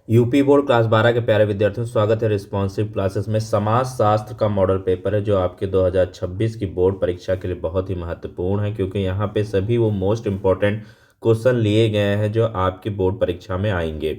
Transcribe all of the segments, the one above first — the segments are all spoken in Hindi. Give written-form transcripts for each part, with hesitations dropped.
यूपी बोर्ड क्लास 12 के प्यारे विद्यार्थियों, स्वागत है रिस्पॉन्सिव क्लासेस में। समाज शास्त्र का मॉडल पेपर है जो आपके 2026 की बोर्ड परीक्षा के लिए बहुत ही महत्वपूर्ण है, क्योंकि यहाँ पे सभी वो मोस्ट इम्पोर्टेंट क्वेश्चन लिए गए हैं जो आपकी बोर्ड परीक्षा में आएंगे।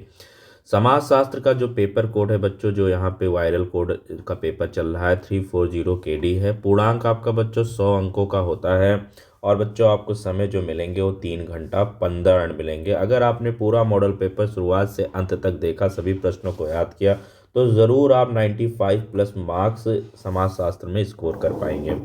समाज शास्त्र का जो पेपर कोड है बच्चों, जो यहाँ पे वायरल कोड का पेपर चल रहा है 340 KD है। पूर्णांक आपका बच्चों 100 अंकों का होता है और बच्चों आपको समय जो मिलेंगे वो 3 घंटा 15 मिनट मिलेंगे। अगर आपने पूरा मॉडल पेपर शुरुआत से अंत तक देखा, सभी प्रश्नों को याद किया, तो ज़रूर आप 95+ मार्क्स समाज शास्त्र में स्कोर कर पाएंगे।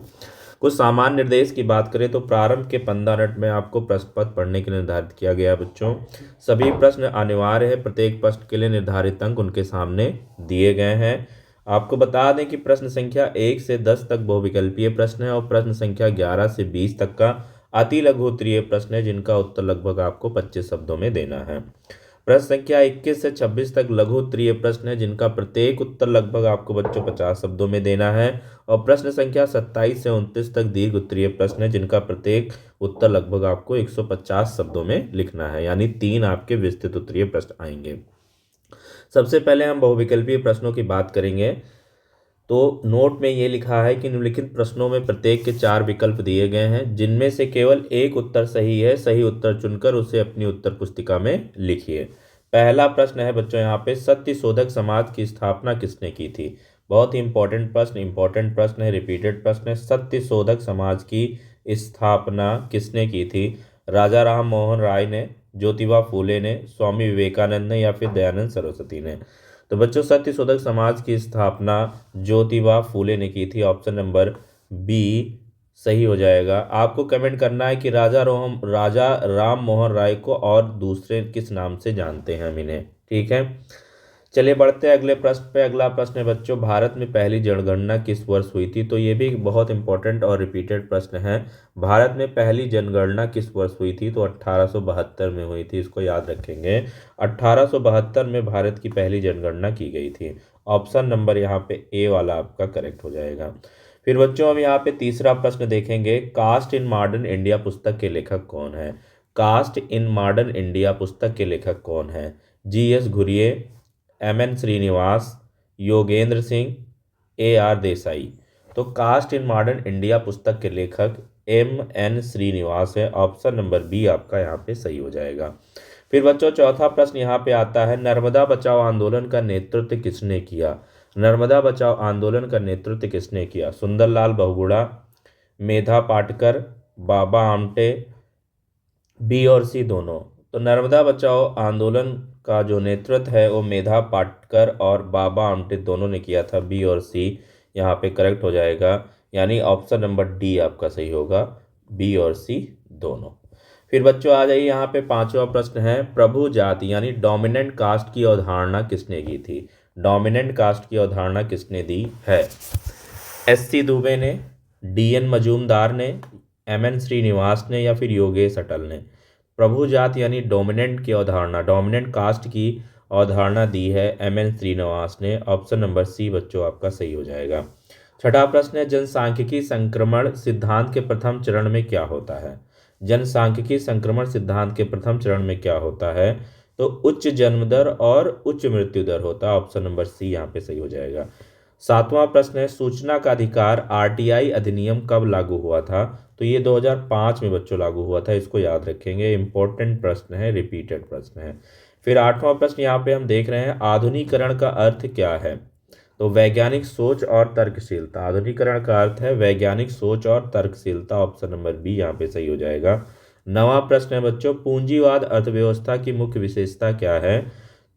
कुछ सामान्य निर्देश की बात करें तो प्रारंभ के 15 मिनट में आपको प्रश्न पत्र पढ़ने के लिए निर्धारित किया गया है बच्चों। सभी प्रश्न अनिवार्य है, प्रत्येक प्रश्न के लिए निर्धारित अंक उनके सामने दिए गए हैं। आपको बता दें कि प्रश्न संख्या 1 से 10 तक बहुविकल्पीय प्रश्न है और प्रश्न संख्या 11 से 20 तक का अति लघु उत्तरीय प्रश्न है, जिनका उत्तर लगभग आपको 25 शब्दों में देना है। प्रश्न संख्या 21 से 26 तक लघु उत्तरीय प्रश्न है, जिनका प्रत्येक उत्तर लगभग आपको बच्चों 50 शब्दों में देना है। और प्रश्न संख्या 27 से 29 तक दीर्घ उत्तरीय प्रश्न है, जिनका प्रत्येक उत्तर लगभग आपको 150 शब्दों में लिखना है, यानी 3 आपके विस्तृत उत्तरीय प्रश्न आएंगे। सबसे पहले हम बहुविकल्पीय प्रश्नों की बात करेंगे। तो नोट में ये लिखा है कि निम्नलिखित प्रश्नों में प्रत्येक के 4 विकल्प दिए गए हैं, जिनमें से केवल एक उत्तर सही है। सही उत्तर चुनकर उसे अपनी उत्तर पुस्तिका में लिखिए। पहला प्रश्न है बच्चों यहाँ पे, सत्य शोधक समाज की स्थापना किसने की थी। बहुत ही इंपॉर्टेंट प्रश्न है, रिपीटेड प्रश्न है। सत्य शोधक समाज की स्थापना किसने की थी। राजा राम मोहन राय ने, ज्योतिबा फूले ने, स्वामी विवेकानंद ने, या फिर दयानंद सरस्वती ने। तो बच्चों सत्य शोधक समाज की स्थापना ज्योतिबा फूले ने की थी। ऑप्शन नंबर बी सही हो जाएगा। आपको कमेंट करना है कि राजा राम मोहन राय को और दूसरे किस नाम से जानते हैं हम इन्हें। ठीक है, चलिए बढ़ते हैं अगले प्रश्न पे। अगला प्रश्न है बच्चों, भारत में पहली जनगणना किस वर्ष हुई थी। तो ये भी एक बहुत इंपॉर्टेंट और रिपीटेड प्रश्न है। भारत में पहली जनगणना किस वर्ष हुई थी। तो 1872 में हुई थी, इसको याद रखेंगे। 1872 में भारत की पहली जनगणना की गई थी। ऑप्शन नंबर यहाँ पे ए वाला आपका करेक्ट हो जाएगा। फिर बच्चों हम यहाँ पे तीसरा प्रश्न देखेंगे, कास्ट इन मॉडर्न इंडिया पुस्तक के लेखक कौन है। कास्ट इन मॉडर्न इंडिया पुस्तक के लेखक कौन है। GS Ghurye, MN Srinivas, Yogendra Singh, AR Desai. तो कास्ट इन मॉडर्न इंडिया पुस्तक के लेखक MN श्रीनिवास है। ऑप्शन नंबर बी आपका यहाँ पे सही हो जाएगा। फिर बच्चों चौथा प्रश्न यहाँ पे आता है, नर्मदा बचाओ आंदोलन का नेतृत्व किसने किया। नर्मदा बचाओ आंदोलन का नेतृत्व किसने किया। सुंदरलाल बहुगुणा, मेधा पाटकर, बाबा आमटे, बी और सी दोनों। तो नर्मदा बचाओ आंदोलन का जो नेतृत्व है वो मेधा पाटकर और बाबा आमटे दोनों ने किया था। बी और सी यहाँ पे करेक्ट हो जाएगा, यानी ऑप्शन नंबर डी आपका सही होगा, बी और सी दोनों। फिर बच्चों आ जाइए, यहाँ पे पांचवा प्रश्न है, प्रभु जाति यानी डोमिनेंट कास्ट की अवधारणा किसने की थी। डोमिनेंट कास्ट की अवधारणा किसने दी है। SC दुबे ने, DN मजूमदार ने, MN श्रीनिवास ने, या फिर योगेश अटल ने। प्रभु जात यानी डोमिनेंट की अवधारणा, डोमिनेंट कास्ट की अवधारणा दी है MN श्रीनिवास ने। ऑप्शन नंबर सी बच्चों आपका सही हो जाएगा। छठा प्रश्न है, जनसांख्यिकी संक्रमण सिद्धांत के प्रथम चरण में क्या होता है। जनसांख्यिकी संक्रमण सिद्धांत के प्रथम चरण में क्या होता है। तो उच्च जन्म दर और उच्च मृत्यु दर होता है। ऑप्शन नंबर सी यहाँ पे सही हो जाएगा। सातवां प्रश्न है, सूचना का अधिकार RTI अधिनियम कब लागू हुआ था। तो ये 2005 में बच्चों लागू हुआ था, इसको याद रखेंगे। इंपॉर्टेंट प्रश्न है, रिपीटेड प्रश्न है। फिर आठवां प्रश्न यहाँ पे हम देख रहे हैं, आधुनिकीकरण का अर्थ क्या है। तो वैज्ञानिक सोच और तर्कशीलता। आधुनिकीकरण का अर्थ है वैज्ञानिक सोच और तर्कशीलता। ऑप्शन नंबर बी यहाँ पे सही हो जाएगा। नवां प्रश्न है बच्चों, पूंजीवाद अर्थव्यवस्था की मुख्य विशेषता क्या है।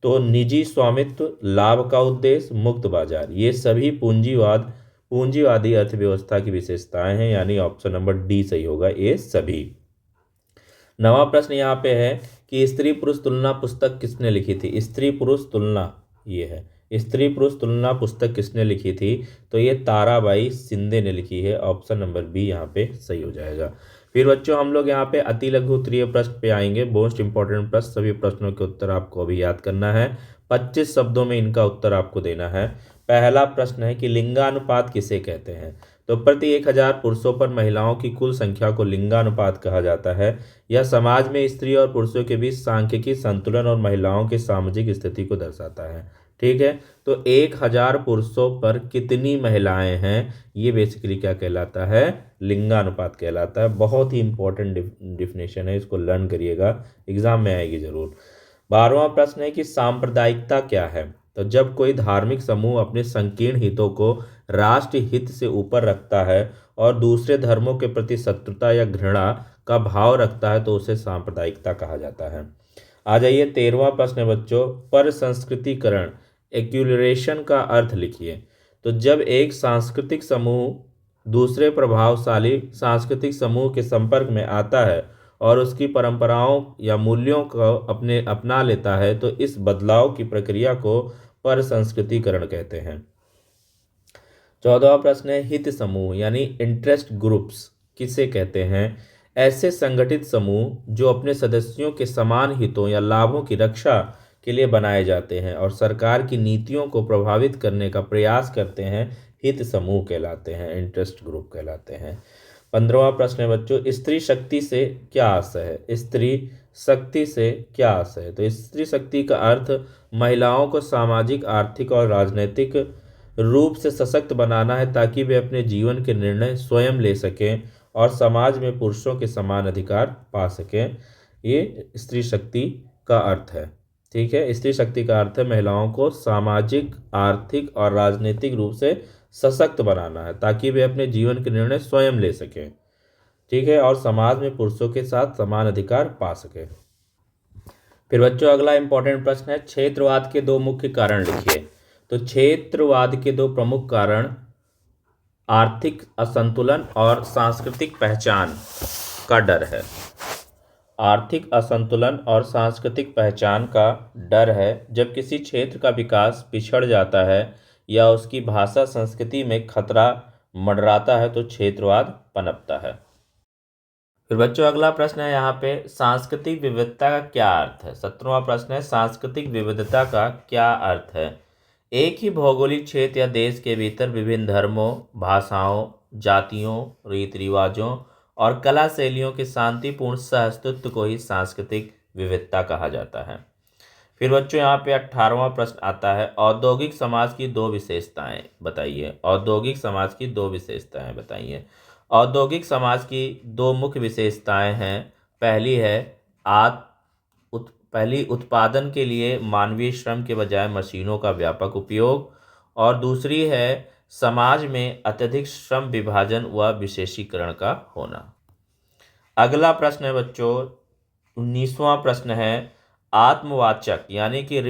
तो निजी स्वामित्व, लाभ का उद्देश्य, मुक्त बाजार, ये सभी पूंजीवादी अर्थव्यवस्था की विशेषताएं हैं, यानी ऑप्शन नंबर डी सही होगा, ये सभी। नवा प्रश्न यहाँ पे है कि स्त्री पुरुष तुलना पुस्तक किसने लिखी थी। स्त्री पुरुष तुलना, ये है स्त्री पुरुष तुलना पुस्तक किसने लिखी थी। तो ये ताराबाई शिंदे ने लिखी है। ऑप्शन नंबर बी यहाँ पे सही हो जाएगा। फिर बच्चों हम लोग यहाँ पे अति लघु उत्तरीय प्रश्न पे आएंगे। मोस्ट इंपॉर्टेंट प्रश्न, सभी प्रश्नों के उत्तर आपको अभी याद करना है। 25 शब्दों में इनका उत्तर आपको देना है। पहला प्रश्न है कि लिंगानुपात किसे कहते हैं। तो प्रति 1000 पुरुषों पर महिलाओं की कुल संख्या को लिंगानुपात कहा जाता है। यह समाज में स्त्री और पुरुषों के बीच सांख्यिकी संतुलन और महिलाओं की सामाजिक स्थिति को दर्शाता है। ठीक है, तो 1000 पुरुषों पर कितनी महिलाएं हैं, ये बेसिकली क्या कहलाता है, लिंगानुपात कहलाता है। बहुत ही इंपॉर्टेंट डिफिनेशन है, इसको लर्न करिएगा, एग्जाम में आएगी जरूर। 12वां प्रश्न है कि सांप्रदायिकता क्या है। तो जब कोई धार्मिक समूह अपने संकीर्ण हितों को राष्ट्र हित से ऊपर रखता है और दूसरे धर्मों के प्रति शत्रुता या घृणा का भाव रखता है तो उसे सांप्रदायिकता कहा जाता है। आ जाइए 13वां प्रश्न है बच्चों, पर संस्कृतिकरण एक्यूलरेशन का अर्थ लिखिए। तो जब एक सांस्कृतिक समूह दूसरे प्रभावशाली सांस्कृतिक समूह के संपर्क में आता है और उसकी परंपराओं या मूल्यों को अपना लेता है तो इस बदलाव की प्रक्रिया को पर संस्कृतिकरण कहते हैं। 14वां प्रश्न है, हित समूह यानी इंटरेस्ट ग्रुप्स किसे कहते हैं। ऐसे संगठित समूह जो अपने सदस्यों के समान हितों या लाभों की रक्षा के लिए बनाए जाते हैं और सरकार की नीतियों को प्रभावित करने का प्रयास करते हैं, हित समूह कहलाते हैं, इंटरेस्ट ग्रुप कहलाते हैं। 15वां प्रश्न है बच्चों, स्त्री शक्ति से क्या आशय है। स्त्री शक्ति से क्या आशय है। तो स्त्री शक्ति का अर्थ महिलाओं को सामाजिक, आर्थिक और राजनीतिक रूप से सशक्त बनाना है ताकि वे अपने जीवन के निर्णय स्वयं ले सकें और समाज में पुरुषों के समान अधिकार पा सकें। ये स्त्री शक्ति का अर्थ है। ठीक है, स्त्री शक्ति का अर्थ है महिलाओं को सामाजिक, आर्थिक और राजनीतिक रूप से सशक्त बनाना है ताकि वे अपने जीवन के निर्णय स्वयं ले सकें। ठीक है, और समाज में पुरुषों के साथ समान अधिकार पा सकें। फिर बच्चों अगला इंपॉर्टेंट प्रश्न है, क्षेत्रवाद के दो मुख्य कारण लिखिए। तो क्षेत्रवाद के दो प्रमुख कारण आर्थिक असंतुलन और सांस्कृतिक पहचान का डर है। आर्थिक असंतुलन और सांस्कृतिक पहचान का डर है। जब किसी क्षेत्र का विकास पिछड़ जाता है या उसकी भाषा संस्कृति में खतरा मंडराता है तो क्षेत्रवाद पनपता है। फिर बच्चों अगला प्रश्न है यहाँ पे, सांस्कृतिक विविधता का क्या अर्थ है। 17वां प्रश्न है, सांस्कृतिक विविधता का क्या अर्थ है। एक ही भौगोलिक क्षेत्र या देश के भीतर विभिन्न धर्मों, भाषाओं, जातियों, रीति रिवाजों और कला शैलियों के शांतिपूर्ण सहअस्तित्व को ही सांस्कृतिक विविधता कहा जाता है। फिर बच्चों यहाँ पे 18वां प्रश्न आता है, औद्योगिक समाज की दो विशेषताएं बताइए। औद्योगिक समाज की दो विशेषताएं बताइए। औद्योगिक समाज की दो मुख्य विशेषताएं हैं। पहली है पहली उत्पादन के लिए मानवीय श्रम के बजाय मशीनों का व्यापक उपयोग और दूसरी है समाज में अत्यधिक श्रम विभाजन व विशेषीकरण का होना। अगला प्रश्न है बच्चों 19वां प्रश्न है, आत्मवाचक यानी कि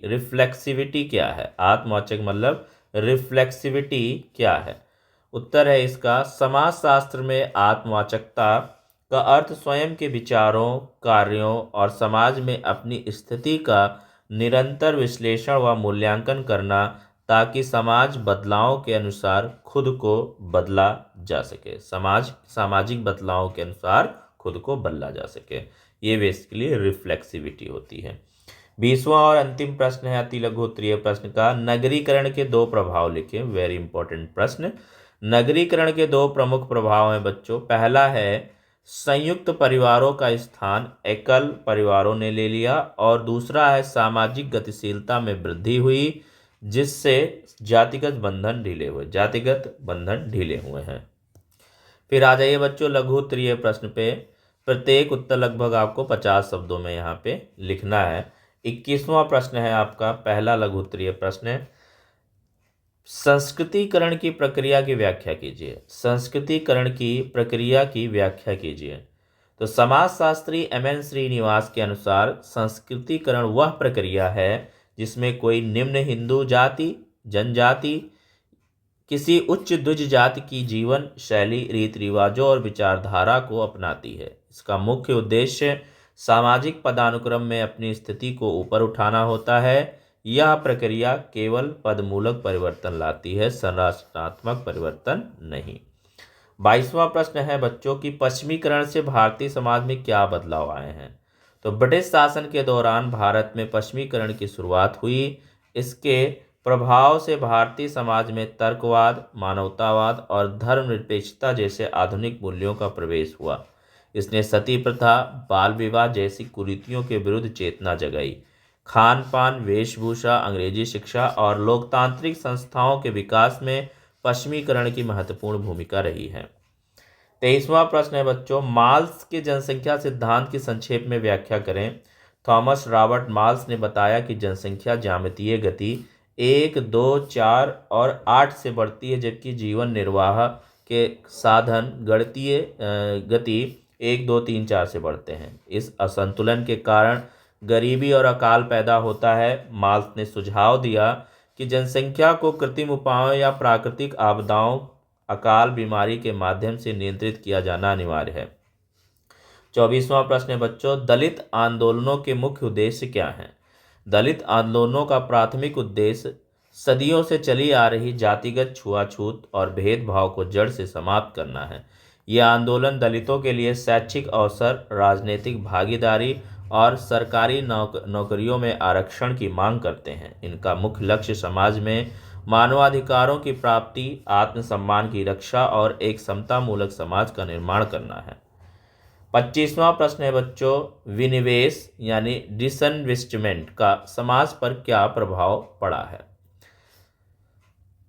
रिफ्लेक्सिविटी क्या है। आत्मवाचक मतलब रिफ्लेक्सिविटी क्या है। उत्तर है इसका, समाजशास्त्र में आत्मवाचकता का अर्थ स्वयं के विचारों, कार्यों और समाज में अपनी स्थिति का निरंतर विश्लेषण व मूल्यांकन करना ताकि समाज बदलावों के अनुसार खुद को बदला जा सके। सामाजिक बदलावों के अनुसार खुद को बदला जा सके, ये बेसिकली रिफ्लेक्सिविटी होती है। 20वां और अंतिम प्रश्न है अति लघु उत्तरीय प्रश्न का, नगरीकरण के दो प्रभाव लिखें। वेरी इंपॉर्टेंट प्रश्न। नगरीकरण के दो प्रमुख प्रभाव हैं बच्चों। पहला है संयुक्त परिवारों का स्थान एकल परिवारों ने ले लिया और दूसरा है सामाजिक गतिशीलता में वृद्धि हुई जिससे जातिगत बंधन ढीले हुए हैं। फिर आ जाइए बच्चों लघु उत्तरीय प्रश्न पे। प्रत्येक उत्तर लगभग आपको 50 शब्दों में यहाँ पे लिखना है। 21वां प्रश्न है आपका पहला लघु उत्तरीय प्रश्न है, संस्कृतिकरण की प्रक्रिया की व्याख्या कीजिए। संस्कृतिकरण की प्रक्रिया की व्याख्या कीजिए। तो समाजशास्त्री एम.एन. श्रीनिवास के अनुसार संस्कृतिकरण वह प्रक्रिया है जिसमें कोई निम्न हिंदू जाति जनजाति किसी उच्च द्विज जाति की जीवन शैली, रीति रिवाजों और विचारधारा को अपनाती है। इसका मुख्य उद्देश्य सामाजिक पदानुक्रम में अपनी स्थिति को ऊपर उठाना होता है। यह प्रक्रिया केवल पदमूलक परिवर्तन लाती है, संरचनात्मक परिवर्तन नहीं। 22वां प्रश्न है बच्चों की पश्चिमीकरण से भारतीय समाज में क्या बदलाव आए हैं। तो ब्रिटिश शासन के दौरान भारत में पश्चिमीकरण की शुरुआत हुई। इसके प्रभाव से भारतीय समाज में तर्कवाद, मानवतावाद और धर्मनिरपेक्षता जैसे आधुनिक मूल्यों का प्रवेश हुआ। इसने सती प्रथा, बाल विवाह जैसी कुरीतियों के विरुद्ध चेतना जगाई। खान पान, वेशभूषा, अंग्रेजी शिक्षा और लोकतांत्रिक संस्थाओं के विकास में पश्चिमीकरण की महत्वपूर्ण भूमिका रही है। 23वां प्रश्न है बच्चों, माल्स के जनसंख्या सिद्धांत की संक्षेप में व्याख्या करें। थॉमस रॉबर्ट माल्स ने बताया कि जनसंख्या ज्यामितीय गति 1, 2, 4 और 8 से बढ़ती है, जबकि जीवन निर्वाह के साधन गणितीय गति 1, 2, 3, 4 से बढ़ते हैं। इस असंतुलन के कारण गरीबी और अकाल पैदा होता है। माल्स ने सुझाव दिया कि जनसंख्या को कृत्रिम उपायों या प्राकृतिक आपदाओं, अकाल, बीमारी के माध्यम से नियंत्रित किया जाना अनिवार्य है। 24वां प्रश्न है बच्चों, दलित आंदोलनों के मुख्य उद्देश्य क्या हैं? दलित आंदोलनों का प्राथमिक उद्देश्य सदियों से चली आ रही जातिगत छुआछूत और भेदभाव को जड़ से समाप्त करना है। ये आंदोलन दलितों के लिए शैक्षिक अवसर, राजनीतिक भागीदारी और सरकारी नौकरियों में आरक्षण की मांग करते हैं। इनका मुख्य लक्ष्य समाज में मानवाधिकारों की प्राप्ति, आत्मसम्मान की रक्षा और एक समतामूलक समाज का निर्माण करना है। 25वां प्रश्न है बच्चों, विनिवेश यानी डिसइन्वेस्टमेंट का समाज पर क्या प्रभाव पड़ा है?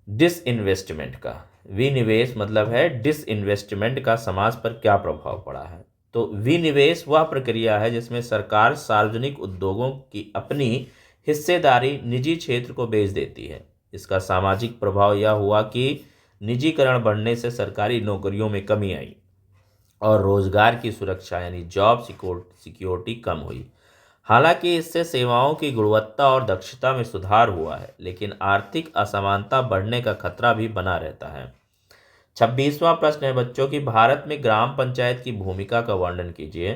डिसइन्वेस्टमेंट का, विनिवेश मतलब है डिसइन्वेस्टमेंट का समाज पर क्या प्रभाव पड़ा है। तो विनिवेश वह प्रक्रिया है जिसमें सरकार सार्वजनिक उद्योगों की अपनी हिस्सेदारी निजी क्षेत्र को बेच देती है। इसका सामाजिक प्रभाव यह हुआ कि निजीकरण बढ़ने से सरकारी नौकरियों में कमी आई और रोजगार की सुरक्षा यानी जॉब सिक्योरिटी कम हुई। हालांकि इससे सेवाओं की गुणवत्ता और दक्षता में सुधार हुआ है, लेकिन आर्थिक असमानता बढ़ने का खतरा भी बना रहता है। 26वां प्रश्न है बच्चों कि भारत में ग्राम पंचायत की भूमिका का वर्णन कीजिए।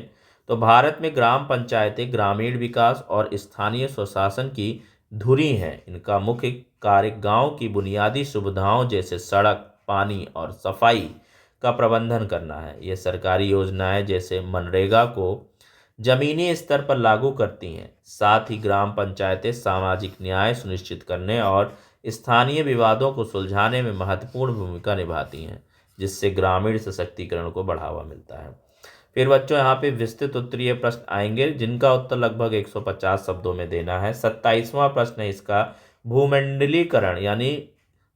तो भारत में ग्राम पंचायतें ग्रामीण विकास और स्थानीय स्वशासन की धुरी हैं। इनका मुख्य कार्य गांव की बुनियादी सुविधाओं जैसे सड़क, पानी और सफाई का प्रबंधन करना है। ये सरकारी योजनाएं जैसे मनरेगा को जमीनी स्तर पर लागू करती हैं। साथ ही ग्राम पंचायतें सामाजिक न्याय सुनिश्चित करने और स्थानीय विवादों को सुलझाने में महत्वपूर्ण भूमिका निभाती हैं, जिससे ग्रामीण सशक्तिकरण को बढ़ावा मिलता है। फिर बच्चों यहाँ पे विस्तृत उत्तरीय प्रश्न आएंगे, जिनका उत्तर लगभग 150 शब्दों में देना है। 27वां प्रश्न है इसका, भूमंडलीकरण यानी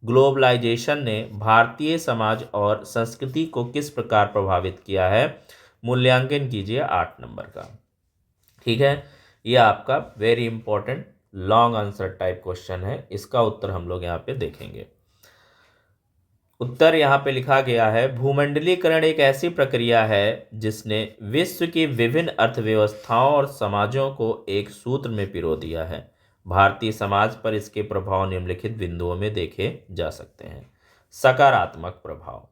ग्लोबलाइजेशन ने भारतीय समाज और संस्कृति को किस प्रकार प्रभावित किया है? मूल्यांकन कीजिए 8 नंबर का। ठीक है, यह आपका very important long answer type question है। इसका उत्तर हम लोग यहाँ पे देखेंगे। उत्तर यहाँ पे लिखा गया है, भूमंडलीकरण एक ऐसी प्रक्रिया है जिसने विश्व की विभिन्न अर्थव्यवस्थाओं और समाजों को एक सूत्र में पिरो दिया है। भारतीय समाज पर इसके प्रभाव निम्नलिखित बिंदुओं में देखे जा सकते हैं। सकारात्मक प्रभाव,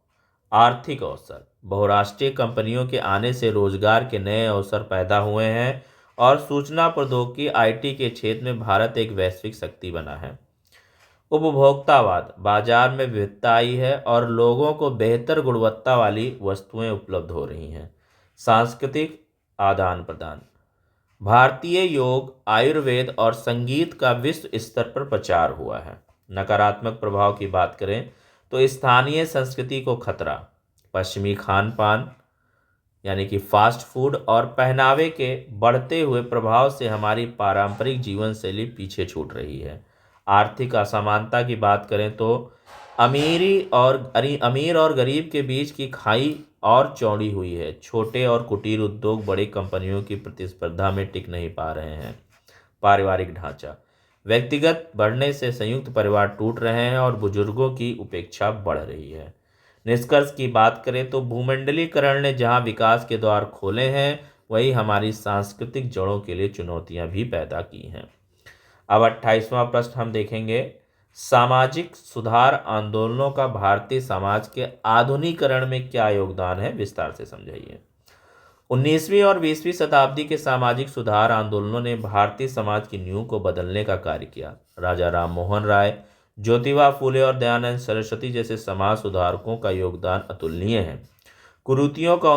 आर्थिक अवसर, बहुराष्ट्रीय कंपनियों के आने से रोजगार के नए अवसर पैदा हुए हैं और सूचना प्रौद्योगिकी आईटी के क्षेत्र में भारत एक वैश्विक शक्ति बना है। उपभोक्तावाद, बाजार में विविधता आई है और लोगों को बेहतर गुणवत्ता वाली वस्तुएं उपलब्ध हो रही हैं। सांस्कृतिक आदान प्रदान, भारतीय योग, आयुर्वेद और संगीत का विश्व स्तर पर प्रचार हुआ है। नकारात्मक प्रभाव की बात करें तो स्थानीय संस्कृति को खतरा, पश्चिमी खान पान यानी कि फास्ट फूड और पहनावे के बढ़ते हुए प्रभाव से हमारी पारंपरिक जीवन शैली पीछे छूट रही है। आर्थिक असमानता की बात करें तो अमीर और गरीब के बीच की खाई और चौड़ी हुई है। छोटे और कुटीर उद्योग बड़ी कंपनियों की प्रतिस्पर्धा में टिक नहीं पा रहे हैं। पारिवारिक ढांचा, व्यक्तिगत बढ़ने से संयुक्त परिवार टूट रहे हैं और बुजुर्गों की उपेक्षा बढ़ रही है। निष्कर्ष की बात करें तो भूमंडलीकरण ने जहां विकास के द्वार खोले हैं, वही हमारी सांस्कृतिक जड़ों के लिए चुनौतियां भी पैदा की हैं। अब 28वां प्रश्न हम देखेंगे, सामाजिक सुधार आंदोलनों का भारतीय समाज के आधुनिकीकरण में क्या योगदान है? विस्तार से समझाइए। 19वीं और 20वीं शताब्दी के सामाजिक सुधार आंदोलनों ने भारतीय समाज की नींव को बदलने का कार्य किया। राजा राम मोहन राय, ज्योतिबा फूले और दयानंद सरस्वती जैसे समाज सुधारकों का योगदान अतुलनीय है। कुरीतियों का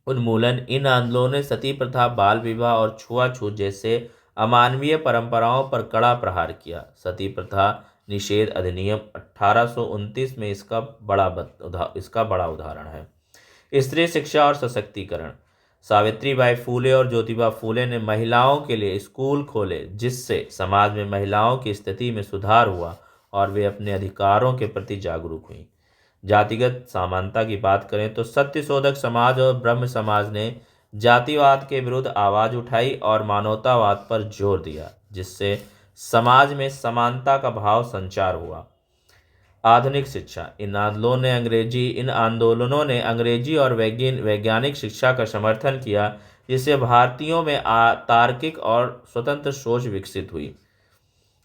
उन्मूलन इन आंदोलनों ने सती प्रथा, बाल विवाह और छुआछूत जैसे अमानवीय परंपराओं पर कड़ा प्रहार किया। सती प्रथा निषेध अधिनियम 1829 में इसका बड़ा उदाहरण है। स्त्री शिक्षा और सशक्तिकरण। सावित्रीबाई फूले और ज्योतिबा फूले ने महिलाओं के लिए स्कूल खोले, जिससे समाज में महिलाओं की स्थिति में सुधार हुआ और वे अपने अधिकारों के प्रति जागरूक हुई। जातिगत समानता की बात करें तो सत्यशोधक समाज और ब्रह्म समाज ने जातिवाद के विरुद्ध आवाज उठाई और मानवतावाद पर जोर दिया, जिससे समाज में समानता का भाव संचार हुआ। आधुनिक शिक्षा। इन आंदोलनों ने अंग्रेजी और वैज्ञानिक शिक्षा का समर्थन किया, जिससे भारतीयों में तार्किक और स्वतंत्र सोच विकसित हुई।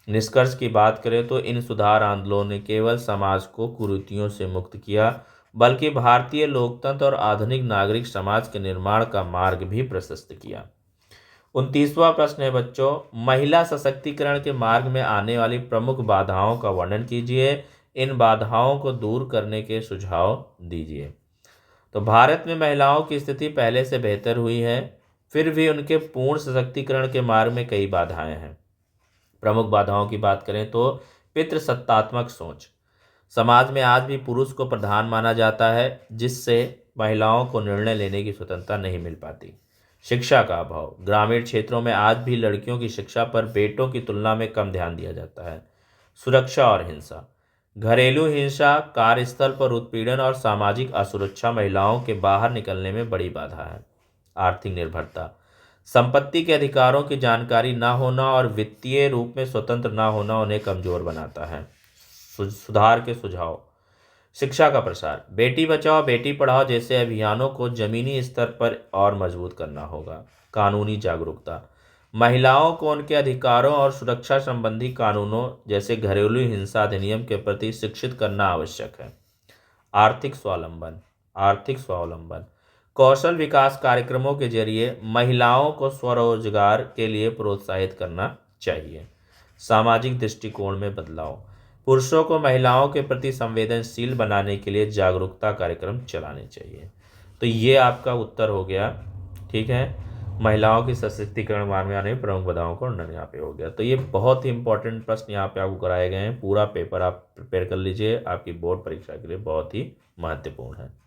निष्कर्ष की बात करें तो इन सुधार आंदोलनों ने केवल समाज को कुरीतियों से मुक्त किया, बल्कि भारतीय लोकतंत्र और आधुनिक नागरिक समाज के निर्माण का मार्ग भी प्रशस्त किया। 29वां प्रश्न है बच्चों, महिला सशक्तिकरण के मार्ग में आने वाली प्रमुख बाधाओं का वर्णन कीजिए। इन बाधाओं को दूर करने के सुझाव दीजिए। तो भारत में महिलाओं की स्थिति पहले से बेहतर हुई है, फिर भी उनके पूर्ण सशक्तिकरण के मार्ग में कई बाधाएं हैं। प्रमुख बाधाओं की बात करें तो पितृसत्तात्मक सोच। समाज में आज भी पुरुष को प्रधान माना जाता है, जिससे महिलाओं को निर्णय लेने की स्वतंत्रता नहीं मिल पाती। शिक्षा का अभाव। ग्रामीण क्षेत्रों में आज भी लड़कियों की शिक्षा पर बेटों की तुलना में कम ध्यान दिया जाता है। सुरक्षा और हिंसा। घरेलू हिंसा, कार्यस्थल पर उत्पीड़न और सामाजिक असुरक्षा महिलाओं के बाहर निकलने में बड़ी बाधा है। आर्थिक निर्भरता। संपत्ति के अधिकारों की जानकारी न होना और वित्तीय रूप में स्वतंत्र न होना उन्हें कमजोर बनाता है। सुधार के सुझाव। शिक्षा का प्रसार। बेटी बचाओ बेटी पढ़ाओ जैसे अभियानों को जमीनी स्तर पर और मजबूत करना होगा। कानूनी जागरूकता। महिलाओं को उनके अधिकारों और सुरक्षा संबंधी कानूनों जैसे घरेलू हिंसा अधिनियम के प्रति शिक्षित करना आवश्यक है। आर्थिक स्वावलंबन। कौशल विकास कार्यक्रमों के जरिए महिलाओं को स्वरोजगार के लिए प्रोत्साहित करना चाहिए। सामाजिक दृष्टिकोण में बदलाव। पुरुषों को महिलाओं के प्रति संवेदनशील बनाने के लिए जागरूकता कार्यक्रम चलाने चाहिए। तो ये आपका उत्तर हो गया। ठीक है, महिलाओं की सशक्तिकरण मार्ग में आने में प्रमुख बाधाओं का वर्णन यहाँ पे हो गया। तो ये बहुत ही इंपॉर्टेंट प्रश्न यहाँ पे आपको कराए गए हैं। पूरा पेपर आप प्रिपेयर कर लीजिए, आपकी बोर्ड परीक्षा के लिए बहुत ही महत्वपूर्ण है।